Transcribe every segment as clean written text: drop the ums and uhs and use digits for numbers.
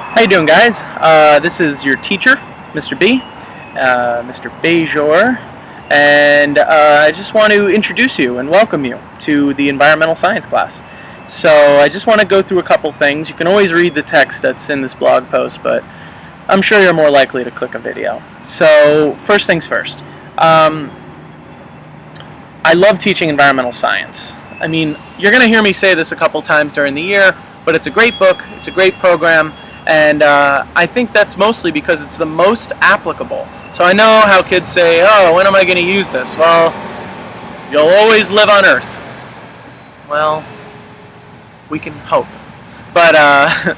How you doing, guys? This is your teacher, Mr. B, Mr. Bejor, and I just want to introduce you and welcome you to the environmental science class. So I just want to go through a couple things. You can always read the text that's in this blog post, but I'm sure you're more likely to click a video. So first things first. I love teaching environmental science. I mean, you're going to hear me say this a couple times during the year, but it's a great book, it's a great program, and I think that's mostly because it's the most applicable. So I know how kids say, oh, when am I going to use this? Well, you'll always live on Earth. Well, we can hope. But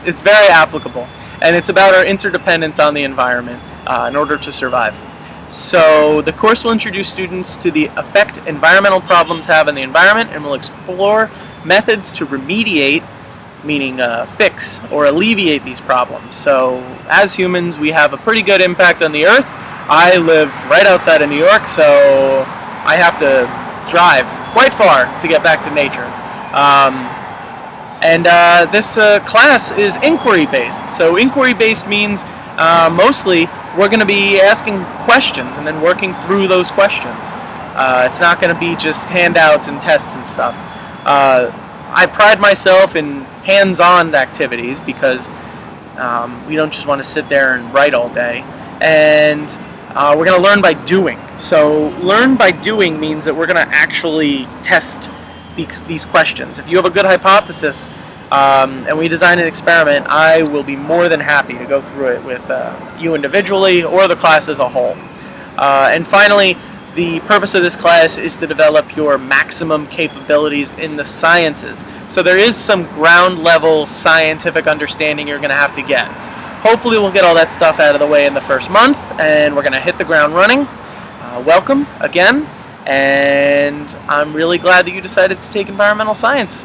it's very applicable, and it's about our interdependence on the environment in order to survive. So the course will introduce students to the effect environmental problems have on the environment, and will explore methods to remediate, meaning fix or alleviate these problems. So as humans, we have a pretty good impact on the Earth. I live right outside of New York, so I have to drive quite far to get back to nature. This class is inquiry-based. So inquiry-based means mostly we're going to be asking questions and then working through those questions. It's not going to be just handouts and tests and stuff. I pride myself in hands-on activities because we don't just want to sit there and write all day. And we're going to learn by doing. So learn by doing means that we're going to actually test these questions. If you have a good hypothesis and we design an experiment, I will be more than happy to go through it with you individually or the class as a whole. And finally, the purpose of this class is to develop your maximum capabilities in the sciences. So there is some ground level scientific understanding you're going to have to get. Hopefully we'll get all that stuff out of the way in the first month, and we're going to hit the ground running. Welcome again, and I'm really glad that you decided to take environmental science.